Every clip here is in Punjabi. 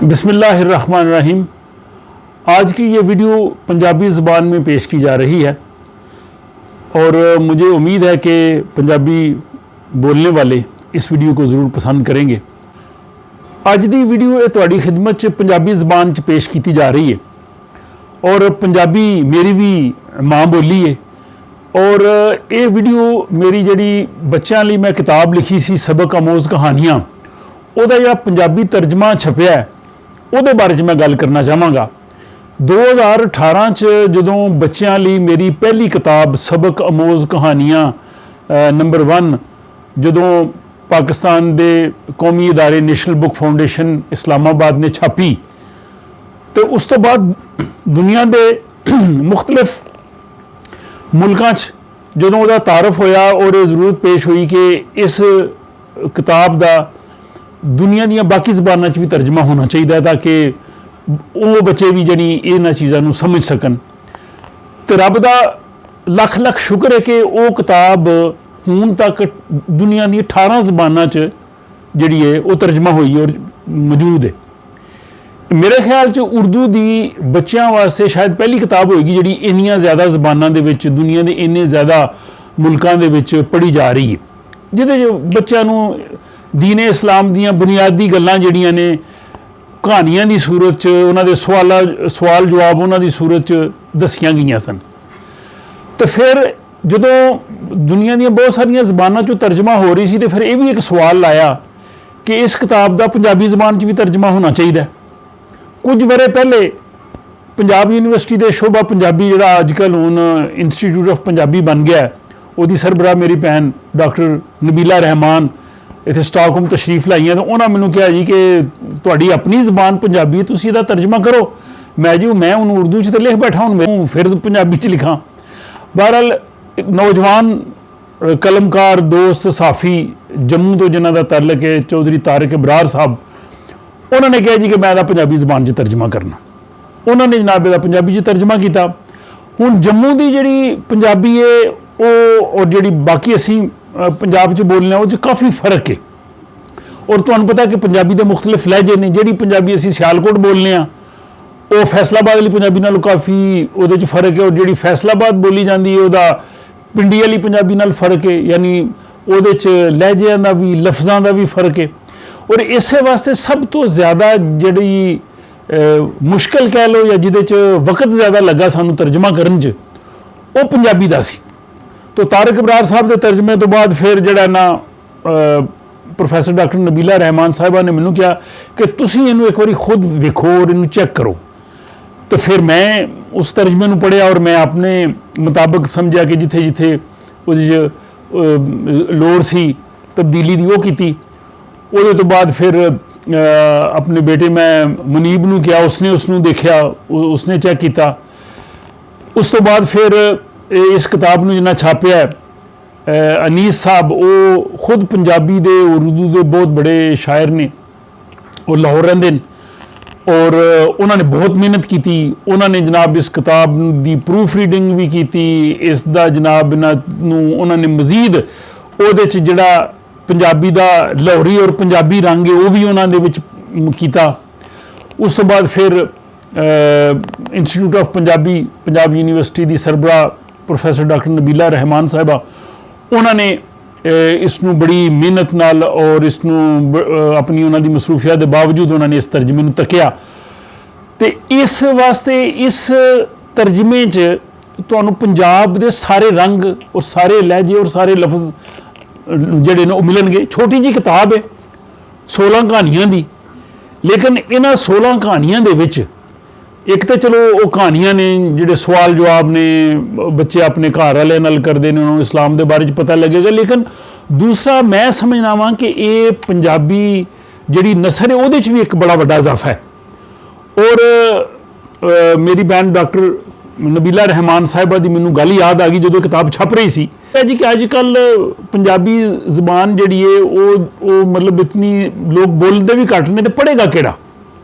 बिस्मिल्लाहिर्रहमानिर्रहीम। आज की ये वीडियो पंजाबी ज़बान में पेश की जा रही है और मुझे उम्मीद है कि पंजाबी बोलने वाले इस वीडियो को ज़रूर पसंद करेंगे। अज दी वीडियो तुहाडी खिदमत च पंजाबी ज़बान च पेश की जा रही है और पंजाबी मेरी भी माँ बोली है और ये वीडियो मेरी जिहड़ी बच्चों लई मैं किताब लिखी सी सबक आमोज़ कहानियाँ ਉਹਦਾ ਜਿਹੜਾ पंजाबी तर्जमा छपिया है ਉਹਦੇ बारे च मैं गल करना चाहांगा। 2018 च जदों बच्चों ਲਈ मेरी पहली किताब सबक आमोज़ कहानियाँ नंबर 1 जदों पाकिस्तान के कौमी इदारे नेशनल बुक फाउंडेशन इस्लामाबाद ने छापी तो उस तो बाद दुनिया के मुख्तलिफ मुल्कों जदों उसका तारफ होया और ये जरूरत पेश हुई कि इस किताब का दुनिया दी बाकी ज़बानों भी तर्जमा होना चाहिए ताकि वो बच्चे भी जी इन्हां चीज़ों समझ सकन। तो रब का लख लख शुक्र है कि वो किताब हूँ तक दुनिया दी 18 ज़बानों जी है वो तर्जमा हुई और मौजूद है। मेरे ख्याल च उर्दू की बच्चों वास्ते शायद पहली किताब होगी जी इन्नियां ज़्यादा ज़बानों के दुनिया के इन्ने ज़्यादा मुल्कों के पढ़ी जा रही है जिहदे बच्चों दीन इस्लाम दियां बुनियादी गल्लां जिहड़ियां ने कहानियां की सूरत च उन्होंने सवाल जवाब उन्होंने सूरत च दसियां गईयां सन। तो फिर जदों दुनिया दी बहुत सारिया ज़बानों चों तर्जमा हो रही सी तो फिर यह भी एक सवाल आया कि इस किताब का पंजाबी ज़बान च भी तर्जमा होना चाहिए। कुछ वरे पहले पंजाब यूनिवर्सिटी के शोभा पंजाबी जिहड़ा अजकल हुण इंस्टीट्यूट ऑफ पंजाबी बन गया उसकी सरबराह मेरी भैन डॉक्टर नबीला रहमान इत्थे स्टॉकहोम तशरीफ लाइया तो उन्होंने मैनूं कहा जी कि तुहाडी अपनी ज़बान पंजाबी तुसीं इहदा तर्जमा करो। मैं हुण उर्दू च तो लिख बैठा हूँ मैं फिर पंजाबी च लिखां। बहरहाल नौजवान कलमकार दोस्त साफ़ी जम्मू तो जिन्हां दा ताल्लुक है चौधरी तारिक इबरार साहब उन्होंने कहा जी कि मैं पंजाबी ज़बान च तर्जमा करना। उन्होंने जनाब इहदा पंजाबी च तर्जमा किया। हुण जम्मू की जिहड़ी पंजाबी है वो और जिहड़ी बाकी असीं पंजाब च बोलने वो काफ़ी फर्क है और तुहानूं पता कि पंजाबी के मुख्तलिफ लहजे ने जिहड़ी पंजाबी असीं सियालकोट बोलने वो फैसलाबाद वाली पंजाबी नालों काफ़ी उहदे च फर्क है और जिहड़ी फैसलाबाद बोली जाती है वह पिंडी वाली पंजाबी नाल फर्क है यानी उहदे च लहजियां दा भी लफ्ज़ां दा भी फर्क है। और इस वास्ते सब तो ज़्यादा जिहड़ी मुश्किल कह लो या जिहदे च वक्त ज़्यादा लगा सानूं तर्जमा करन च वो पंजाबी दा सी। तो तारिक इबरार साहब के तर्जमे तो बाद फिर जड़ा ना प्रोफैसर डॉक्टर नबीला रहमान साहिबा ने मैनूं कहा कि तुसीं इहनूं एक बारी खुद वेखो और इहनूं चैक करो। तो फिर मैं उस तर्जमे नूं पढ़िया और मैं अपने मुताबिक समझा कि जिथे जिथे लोड़ सी तब्दीली दी वो कीती। उहदे तो बाद फिर अपने बेटे मैं मुनीब नूं कहा उसने उसनूं देखा उसने चैक किया। उस तो बाद फिर इस किताब में जिन्ना छापिया अनीस साहब वो खुद पंजाबी दे उर्दू के बहुत बड़े शायर ने वो लाहौर रहंदे ने और उन्होंने बहुत मेहनत की। उन्होंने जनाब इस किताब की प्रूफ रीडिंग भी की इसका जनाब उन्होंने मजीद उहदे च जिहड़ा पंजाबी का लाहौरी और पंजाबी रंग है वह भी उन्होंने किया। उस तो बाद फिर इंस्टीट्यूट ऑफ पंजाब यूनिवर्सिटी की सरबराह प्रोफैसर डॉक्टर नबीला रहमान साहिबा उन्होंने इसनूं बड़ी मेहनत नाल और इसनूं अपनी उन्होंने मसरूफियत के बावजूद उन्होंने इस तर्जमे नूं तकिया। तो इस वास्ते इस तर्जमे च तुहानूं पंजाब के सारे रंग और सारे लहजे और सारे लफ्ज़ जिहड़े ने मिलणगे। छोटी जी किताब है 16 कहानियां दी लेकिन इन्हां 16 कहानियां दे विच एक तो चलो वो कहानियां ने जिहड़े सवाल जवाब ने बच्चे अपने घर वाले नाल करते हैं उन्होंने इस्लाम के बारे पता लगेगा। लेकिन दूसरा मैं समझना वा कि ये पंजाबी जिहड़ी नसर है वो भी एक बड़ा वड्डा इजाफा है। और मेरी बहन डॉक्टर नबीला रहमान साहिबा की मैनूं गल याद आ गई जो किताब छप रही सी जी कि अजकल पंजाबी ज़बान जिहड़ी है वो मतलब इतनी लोग बोलते भी घट ने तो पढ़ेगा किहड़ा।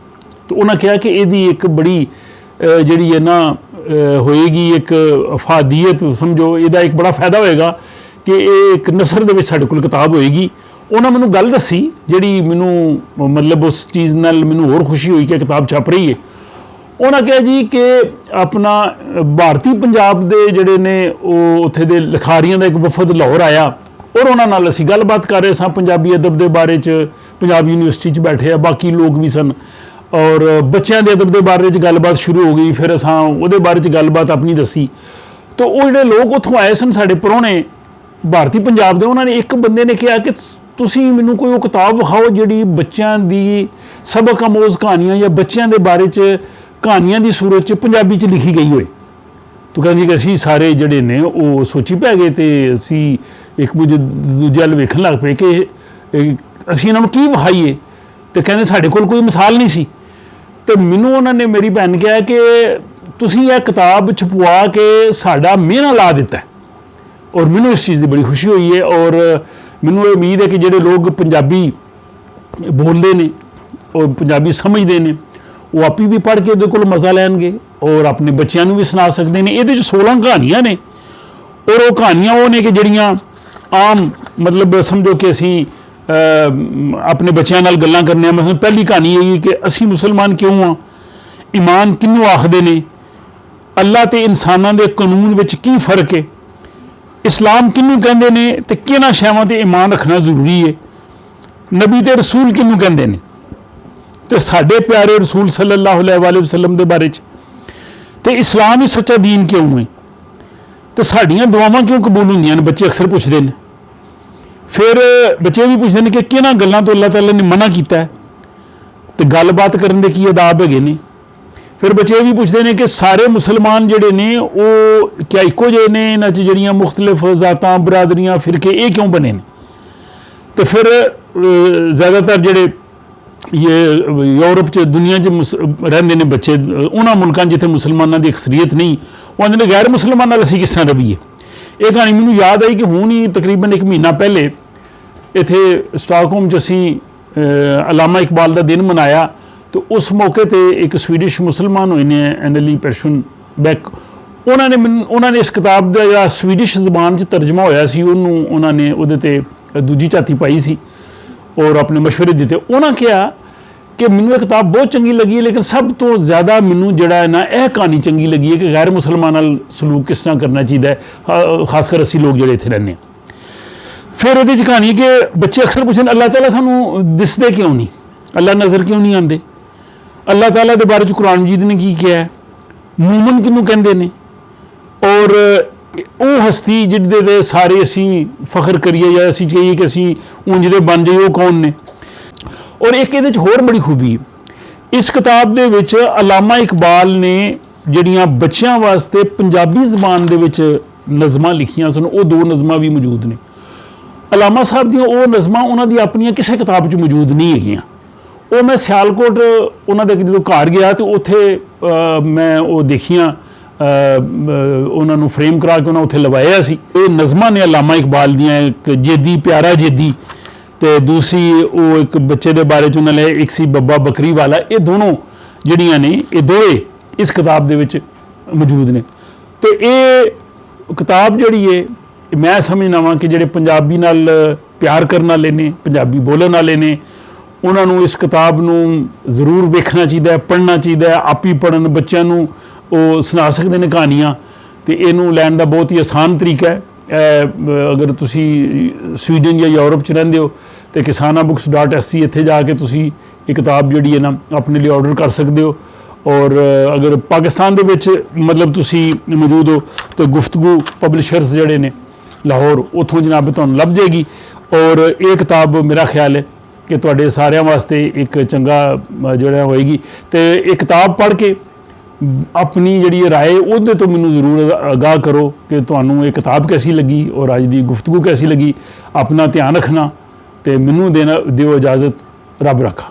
तो उन्होंने कहा कि यदी एक बड़ी जिहड़ी है ना होएगी एक अफादियत समझो इसका एक बड़ा फायदा होएगा कि एक नसर दे विच साडे कोल किताब होएगी ਉਹਨਾਂ ਮੈਨੂੰ ਗੱਲ ਦੱਸੀ ਜਿਹੜੀ ਮੈਨੂੰ ਮਤਲਬ ਉਸ ਚੀਜ਼ ਨਾਲ ਮੈਨੂੰ ਹੋਰ ਖੁਸ਼ੀ ਹੋਈ ਕਿ ਕਿਤਾਬ ਛਪ ਰਹੀ ਹੈ। ਉਹਨਾਂ ਕਿਹਾ ਜੀ ਕਿ ਆਪਣਾ ਭਾਰਤੀ ਪੰਜਾਬ ਦੇ ਜਿਹੜੇ ਨੇ ਉਹ ਉੱਥੇ ਦੇ ਲਿਖਾਰੀਆਂ ਦਾ ਇੱਕ ਵਫਦ ਲਾਹੌਰ ਆਇਆ ਔਰ ਉਹਨਾਂ ਨਾਲ ਅਸੀਂ ਗੱਲਬਾਤ ਕਰ ਰਹੇ ਸਾਂ ਪੰਜਾਬੀ ਅਦਬ ਦੇ ਬਾਰੇ 'ਚ। ਪੰਜਾਬ ਯੂਨੀਵਰਸਿਟੀ 'ਚ ਬੈਠੇ ਆ, ਬਾਕੀ ਲੋਕ ਵੀ ਸਨ ਔਰ ਬੱਚਿਆਂ ਦੇ ਅਦਬ ਦੇ ਬਾਰੇ 'ਚ ਗੱਲਬਾਤ ਸ਼ੁਰੂ ਹੋ ਗਈ। ਫਿਰ ਅਸਾਂ ਉਹਦੇ ਬਾਰੇ 'ਚ ਗੱਲਬਾਤ ਆਪਣੀ ਦੱਸੀ। ਤਾਂ ਉਹ ਜਿਹੜੇ ਲੋਕ ਉੱਥੋਂ ਆਏ ਸਨ ਸਾਡੇ ਪ੍ਰਾਹੁਣੇ ਭਾਰਤੀ ਪੰਜਾਬ ਦੇ, ਉਹਨਾਂ ਨੇ ਇੱਕ ਬੰਦੇ ਨੇ ਕਿਹਾ ਕਿ ਤੁਸੀਂ ਮੈਨੂੰ ਕੋਈ ਉਹ ਕਿਤਾਬ ਵਿਖਾਓ ਜਿਹੜੀ ਬੱਚਿਆਂ ਦੀ ਸਬਕ ਆਮੋਜ਼ ਕਹਾਣੀਆਂ ਜਾਂ ਬੱਚਿਆਂ ਦੇ ਬਾਰੇ 'ਚ ਕਹਾਣੀਆਂ ਦੀ ਸੂਰਤ 'ਚ ਪੰਜਾਬੀ 'ਚ ਲਿਖੀ ਗਈ ਹੋਏ। ਤੂੰ ਕਹਿੰਦੀ ਕਿ ਅਸੀਂ ਸਾਰੇ ਜਿਹੜੇ ਨੇ ਉਹ ਸੋਚੀ ਪੈ ਗਏ ਤੇ ਅਸੀਂ ਇੱਕ ਦੂਜੇ ਵੱਲ ਵੇਖਣ ਲੱਗ ਪਏ ਕਿ ਅਸੀਂ ਇਹਨਾਂ ਨੂੰ ਕੀ ਵਿਖਾਈਏ। ਤੇ ਕਹਿੰਦੇ ਸਾਡੇ ਕੋਲ ਕੋਈ ਮਿਸਾਲ ਨਹੀਂ ਸੀ। ਤੇ ਮੈਨੂੰ ਉਹਨਾਂ ਨੇ, ਮੇਰੀ ਭੈਣ ਨੇ ਕਿਹਾ ਕਿ ਤੁਸੀਂ ਇਹ ਕਿਤਾਬ ਛਪਵਾ ਕੇ ਸਾਡਾ ਮਿਹਣਾ ਲਾ ਦਿੱਤਾ ਔਰ ਮੈਨੂੰ ਇਸ ਚੀਜ਼ ਦੀ ਬੜੀ ਖੁਸ਼ੀ ਹੋਈ ਹੈ। ਔਰ ਮੈਨੂੰ ਇਹ ਉਮੀਦ ਹੈ ਕਿ ਜਿਹੜੇ ਲੋਕ ਪੰਜਾਬੀ ਬੋਲਦੇ ਨੇ ਔਰ ਪੰਜਾਬੀ ਸਮਝਦੇ ਨੇ ਉਹ ਆਪੀ ਵੀ ਪੜ੍ਹ ਕੇ ਉਹਦੇ ਕੋਲ ਮਜ਼ਾ ਲੈਣਗੇ ਔਰ ਆਪਣੇ ਬੱਚਿਆਂ ਨੂੰ ਵੀ ਸੁਣਾ ਸਕਦੇ ਨੇ। ਇਹਦੇ 'ਚ 16 ਕਹਾਣੀਆਂ ਨੇ ਔਰ ਉਹ ਕਹਾਣੀਆਂ ਉਹ ਨੇ ਕਿ ਜਿਹੜੀਆਂ ਆਮ ਮਤਲਬ ਸਮਝੋ ਕਿ ਅਸੀਂ ਆਪਣੇ ਬੱਚਿਆਂ ਨਾਲ ਗੱਲਾਂ ਕਰਨੇ ਆ। ਮਤਲਬ ਪਹਿਲੀ ਕਹਾਣੀ ਇਹ ਕਿ ਅਸੀਂ ਮੁਸਲਮਾਨ ਕਿਉਂ ਹਾਂ, ਈਮਾਨ ਕਿਹਨੂੰ ਆਖਦੇ ਨੇ, ਅੱਲਾ ਤੇ ਇਨਸਾਨਾਂ ਦੇ ਕਾਨੂੰਨ ਵਿੱਚ ਕੀ ਫਰਕ ਹੈ, ਇਸਲਾਮ ਕਿਹਨੂੰ ਕਹਿੰਦੇ ਨੇ ਤੇ ਕਿਹਨਾਂ ਸ਼ੈਵਾਂ ਤੇ ਈਮਾਨ ਰੱਖਣਾ ਜ਼ਰੂਰੀ ਹੈ, ਨਬੀ ਤੇ ਰਸੂਲ ਕਿਹਨੂੰ ਕਹਿੰਦੇ ਨੇ ਤੇ ਸਾਡੇ ਪਿਆਰੇ ਰਸੂਲ ਸੱਲੱਲਾਹੁ ਅਲੈਹਿ ਵਸੱਲਮ ਦੇ ਬਾਰੇ 'ਚ, ਤੇ ਇਸਲਾਮ ਹੀ ਸੱਚਾ ਦੀਨ ਕਿਉਂ ਹੈ, ਤੇ ਸਾਡੀਆਂ ਦੁਆਵਾਂ ਕਿਉਂ ਕਬੂਲ ਹੁੰਦੀਆਂ ਨੇ, ਬੱਚੇ ਅਕਸਰ ਪੁੱਛਦੇ ਨੇ। ਫਿਰ ਬੱਚੇ ਵੀ ਪੁੱਛਦੇ ਨੇ ਕਿ ਕਿਹਨਾਂ ਗੱਲਾਂ ਤੋਂ ਅੱਲਾਹ ਤਾਲਾ ਨੇ ਮਨਾ ਕੀਤਾ ਹੈ ਤੇ ਗੱਲਬਾਤ ਕਰਨ ਦੇ ਕੀ ਆਦਾਬ ਹੈਗੇ ਨੇ। ਫਿਰ ਬੱਚੇ ਵੀ ਪੁੱਛਦੇ ਨੇ ਕਿ ਸਾਰੇ ਮੁਸਲਮਾਨ ਜਿਹੜੇ ਨੇ ਉਹ ਕਿਆ ਇੱਕੋ ਜਿਹੇ ਨੇ, ਇਹਨਾਂ 'ਚ ਜਿਹੜੀਆਂ ਮੁਖਤਲਿਫ ਜ਼ਾਤਾਂ ਬਰਾਦਰੀਆਂ ਫਿਰਕੇ ਇਹ ਕਿਉਂ ਬਣੇ ਨੇ। ਤੇ ਫਿਰ ਜ਼ਿਆਦਾਤਰ ਜਿਹੜੇ ਯੂਰਪ 'ਚ ਦੁਨੀਆ 'ਚ ਰਹਿੰਦੇ ਨੇ ਬੱਚੇ, ਉਹਨਾਂ ਮੁਲਕਾਂ ਜਿੱਥੇ ਮੁਸਲਮਾਨਾਂ ਦੀ ਅਕਸਰੀਅਤ ਨਹੀਂ, ਉਹ ਆਉਂਦੇ ਨੇ ਗੈਰ ਮੁਸਲਮਾਨ ਨਾਲ ਅਸੀਂ ਕਿਸ ਤਰ੍ਹਾਂ ਰਹੀਏ। ਇਹ ਕਹਾਣੀ ਮੈਨੂੰ ਯਾਦ ਆਈ ਕਿ ਹੁਣ ਹੀ ਤਕਰੀਬਨ 1 ਮਹੀਨਾ ਪਹਿਲੇ ਇੱਥੇ ਸਟਾਕਹੋਮ 'ਚ ਅਸੀਂ ਅਲਾਮਾ ਇਕਬਾਲ ਦਾ ਦਿਨ ਮਨਾਇਆ। ਤੇ ਉਸ ਮੌਕੇ ਤੇ ਇੱਕ ਸਵੀਡਿਸ਼ ਮੁਸਲਮਾਨ ਹੋਏ ਨੇ ਐਨਲੀ ਪੈਰਸ਼ਨ ਬੈਕ, ਉਹਨਾਂ ਨੇ ਇਸ ਕਿਤਾਬ ਦਾ ਜਿਹੜਾ ਸਵੀਡਿਸ਼ ਜ਼ਬਾਨ 'ਚ ਤਰਜਮਾ ਹੋਇਆ ਸੀ ਉਹਨੂੰ ਉਹਨਾਂ ਨੇ ਉਹਦੇ ਤੇ ਦੂਜੀ ਝਾਤੀ ਪਾਈ ਸੀ ਔਰ ਆਪਣੇ ਮਸ਼ਵਰੇ ਦਿੱਤੇ। ਉਹਨਾਂ ਕਿਹਾ ਕਿ ਮੈਨੂੰ ਇਹ ਕਿਤਾਬ ਬਹੁਤ ਚੰਗੀ ਲੱਗੀ ਹੈ, ਲੇਕਿਨ ਸਭ ਤੋਂ ਜ਼ਿਆਦਾ ਮੈਨੂੰ ਜਿਹੜਾ ਹੈ ਨਾ ਇਹ ਕਹਾਣੀ ਚੰਗੀ ਲੱਗੀ ਹੈ ਕਿ ਗੈਰ ਮੁਸਲਮਾਨਾਂ ਨਾਲ ਸਲੂਕ ਕਿਸ ਤਰ੍ਹਾਂ ਕਰਨਾ ਚਾਹੀਦਾ ਹੈ, ਖਾਸ ਕਰ ਅਸੀਂ ਲੋਕ ਜਿਹੜੇ ਇੱਥੇ ਰਹਿੰਦੇ ਹਾਂ। ਫਿਰ ਉਹਦੇ 'ਚ ਕਹਾਣੀ ਕਿ ਬੱਚੇ ਅਕਸਰ ਪੁੱਛਦੇ ਅੱਲਾਹ ਤਾਲਾ ਸਾਨੂੰ ਦਿਸਦੇ ਕਿਉਂ ਨਹੀਂ, ਅੱਲਾਹ ਨਜ਼ਰ ਕਿਉਂ ਨਹੀਂ ਆਉਂਦੇ, ਅੱਲਾਹ ਤਾਲਾ ਦੇ ਬਾਰੇ 'ਚ ਕੁਰਾਨ ਮਜੀਦ ਨੇ ਕੀ ਕਿਹਾ ਹੈ, ਮੂਮਨ ਕਿਹਨੂੰ ਕਹਿੰਦੇ ਨੇ, ਔਰ ਉਹ ਹਸਤੀ ਜਿਹਦੇ ਦੇ ਸਾਰੇ ਅਸੀਂ ਫਖਰ ਕਰੀਏ ਜਾਂ ਅਸੀਂ ਕਹੀਏ ਕਿ ਅਸੀਂ ਉਂਝ ਦੇ ਬਣ ਜਾਈਏ, ਉਹ ਕੌਣ ਨੇ। ਔਰ ਇੱਕ ਇਹਦੇ 'ਚ ਹੋਰ ਬੜੀ ਖੂਬੀ, ਇਸ ਕਿਤਾਬ ਦੇ ਵਿੱਚ ਅਲਾਮਾ ਇਕਬਾਲ ਨੇ ਜਿਹੜੀਆਂ ਬੱਚਿਆਂ ਵਾਸਤੇ ਪੰਜਾਬੀ ਜ਼ਬਾਨ ਦੇ ਵਿੱਚ ਨਜ਼ਮਾਂ ਲਿਖੀਆਂ ਸਨ, ਉਹ 2 ਨਜ਼ਮਾਂ ਵੀ ਮੌਜੂਦ ਨੇ। ਅਲਾਮਾ ਸਾਹਿਬ ਦੀਆਂ ਉਹ ਨਜ਼ਮਾਂ ਉਹਨਾਂ ਦੀ ਆਪਣੀਆਂ ਕਿਸੇ ਕਿਤਾਬ 'ਚ ਮੌਜੂਦ ਨਹੀਂ ਹੈਗੀਆਂ। ਉਹ ਮੈਂ ਸਿਆਲਕੋਟ ਉਹਨਾਂ ਦੇ ਜਦੋਂ ਘਰ ਗਿਆ ਤੇ ਉੱਥੇ ਮੈਂ ਉਹ ਦੇਖੀਆਂ, ਉਹਨਾਂ ਨੂੰ ਫਰੇਮ ਕਰਾ ਕੇ ਉਹਨਾਂ ਉੱਥੇ ਲਵਾਇਆ ਸੀ। ਇਹ ਨਜ਼ਮਾਂ ਨੇ ਅਲਾਮਾ ਇਕਬਾਲ ਦੀਆਂ, ਇੱਕ ਜੇਦੀ ਪਿਆਰਾ ਜੇਦੀ ਤੇ ਦੂਸਰੀ ਉਹ ਇੱਕ ਬੱਚੇ ਦੇ ਬਾਰੇ 'ਚ ਉਹਨਾਂ ਨੇ ਇੱਕ ਸੀ ਬੱਬਾ ਬੱਕਰੀ ਵਾਲਾ। ਇਹ ਦੋਨੋਂ ਜਿਹੜੀਆਂ ਨੇ ਇਹ ਦੋਏ ਇਸ ਕਿਤਾਬ ਦੇ ਵਿੱਚ ਮੌਜੂਦ ਨੇ। ਤੇ ਇਹ ਕਿਤਾਬ ਜਿਹੜੀ ਹੈ ਮੈਂ ਸਮਝਦਾ ਵਾਂ ਕਿ ਜਿਹੜੇ ਪੰਜਾਬੀ ਨਾਲ ਪਿਆਰ ਕਰਨ ਵਾਲੇ ਨੇ, ਪੰਜਾਬੀ ਬੋਲਣ ਵਾਲੇ ਨੇ, ਉਹਨਾਂ ਨੂੰ ਇਸ ਕਿਤਾਬ ਨੂੰ ਜ਼ਰੂਰ ਵੇਖਣਾ ਚਾਹੀਦਾ ਹੈ, ਪੜ੍ਹਨਾ ਚਾਹੀਦਾ ਹੈ। ਆਪ ਹੀ ਪੜ੍ਹਨ, ਬੱਚਿਆਂ ਨੂੰ ਉਹ ਸੁਣਾ ਸਕਦੇ ਨੇ ਕਹਾਣੀਆਂ। ਤੇ ਇਹਨੂੰ ਲੈਣ ਦਾ ਬਹੁਤ ਹੀ ਆਸਾਨ ਤਰੀਕਾ ਹੈ। ਅਗਰ ਤੁਸੀਂ ਸਵੀਡਨ ਜਾਂ ਯੂਰਪ 'ਚ ਰਹਿੰਦੇ ਹੋ ਤੇ kisanabooks.sc ਇੱਥੇ ਜਾ ਕੇ ਤੁਸੀਂ ਇਹ ਕਿਤਾਬ ਜਿਹੜੀ ਹੈ ਨਾ ਆਪਣੇ ਲਈ ਆਰਡਰ ਕਰ ਸਕਦੇ ਹੋ। ਔਰ ਅਗਰ ਪਾਕਿਸਤਾਨ ਦੇ ਵਿੱਚ ਮਤਲਬ ਤੁਸੀਂ ਮੌਜੂਦ ਹੋ ਤਾਂ ਗੁਫ਼ਤਗੂ ਪਬਲਿਸ਼ਰਸ ਜਿਹੜੇ ਨੇ ਲਾਹੌਰ, ਉੱਥੋਂ ਜਨਾਬ ਤੁਹਾਨੂੰ ਲੱਭ ਜਾਏਗੀ। ਔਰ ਇਹ ਕਿਤਾਬ ਮੇਰਾ ਖਿਆਲ ਹੈ ਕਿ ਤੁਹਾਡੇ ਸਾਰਿਆਂ ਵਾਸਤੇ ਇੱਕ ਚੰਗਾ ਜਿਹੜਾ ਹੋਏਗੀ। ਤੇ ਇਹ ਕਿਤਾਬ ਪੜ੍ਹ ਕੇ ਆਪਣੀ ਜਿਹੜੀ ਰਾਏ ਉਹਦੇ ਤੋਂ ਮੈਨੂੰ ਜ਼ਰੂਰ ਆਗਾਹ ਕਰੋ ਕਿ ਤੁਹਾਨੂੰ ਇਹ ਕਿਤਾਬ ਕੈਸੀ ਲੱਗੀ ਔਰ ਅੱਜ ਦੀ ਗੁਫ਼ਤਗੂ ਕੈਸੀ ਲੱਗੀ। ਆਪਣਾ ਧਿਆਨ ਰੱਖਣਾ ਤੇ ਮੈਨੂੰ ਦਿਓ ਇਜਾਜ਼ਤ। ਰੱਬ ਰੱਖਾ।